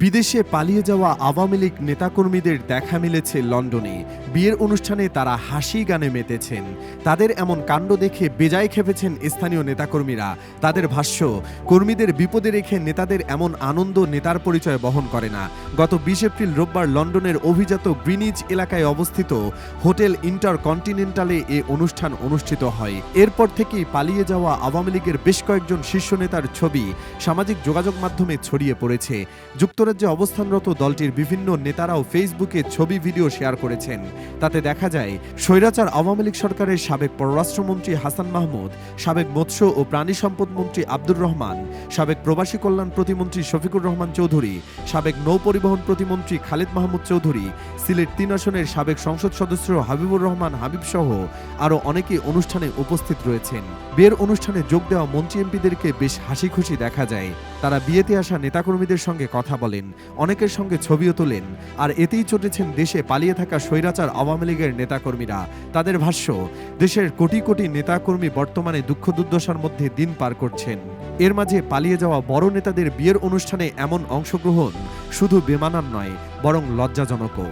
বিদেশে পালিয়ে যাওয়া আওয়ামী লীগ নেতাকর্মীদের দেখা মিলেছে লন্ডনে। বিয়ের অনুষ্ঠানে তারা হাসি গানে মেতেছেন। তাদের এমন কাণ্ড দেখে বেজায় খেপেছেন স্থানীয় নেতাকর্মীরা। তাদের ভাষ্য, কর্মীদের বিপদে রেখে নেতাদের এমন আনন্দ নেতার পরিচয় বহন করে না। গত 20 এপ্রিল রোববার লন্ডনের অভিজাত গ্রিনিচ এলাকায় অবস্থিত হোটেল ইন্টারকন্টিনেন্টালে এ অনুষ্ঠান অনুষ্ঠিত হয়। এরপর থেকেই পালিয়ে যাওয়া আওয়ামী লীগের বেশ কয়েকজন শীর্ষ নেতার ছবি সামাজিক যোগাযোগ মাধ্যমে ছড়িয়ে পড়েছে। যুক্তরাজ্যে অবস্থানরত দলটির বিভিন্ন নেতারাও ফেসবুকে ছবি ভিডিও শেয়ার করেছেন। তাতে দেখা যায়, স্বৈরাচার আওয়ামী লীগ সরকারের সাবেক পররাষ্ট্রমন্ত্রী হাসান মাহমুদ, সাবেক মৎস্য ও প্রাণী সম্পদ মন্ত্রী আব্দুর রহমান, সাবেক প্রবাসী কল্যাণ প্রতিমন্ত্রী শফিকুর রহমান চৌধুরী, সাবেক নৌপরিবহন প্রতিমন্ত্রী খালেদ মাহমুদ চৌধুরী, সিলেট 3 আসনের সাবেক সংসদ সদস্য হাবিবুর রহমান হাবিব সহ আরও অনেকে অনুষ্ঠানে উপস্থিত রয়েছেন। বিয়ের অনুষ্ঠানে যোগ দেওয়া মন্ত্রী এমপিদেরকে বেশ হাসি খুশি দেখা যায়। তারা বিয়েতে আসা নেতাকর্মীদের সঙ্গে কথা বলেন, অনেকের সঙ্গে ছবিও তোলেন। আর এতেই চটেছেন দেশে পালিয়ে থাকা স্বৈরাচার আওয়ামী লীগের নেতাকর্মীরা। তাদের ভাষ্য, দেশের কোটি কোটি নেতাকর্মী বর্তমানে দুঃখ দুর্দশার মধ্যে দিন পার করছেন। এর মাঝে পালিয়ে যাওয়া বড় নেতাদের বিয়ের অনুষ্ঠানে এমন অংশগ্রহণ শুধু বেমানান নয়, বরং লজ্জাজনকও।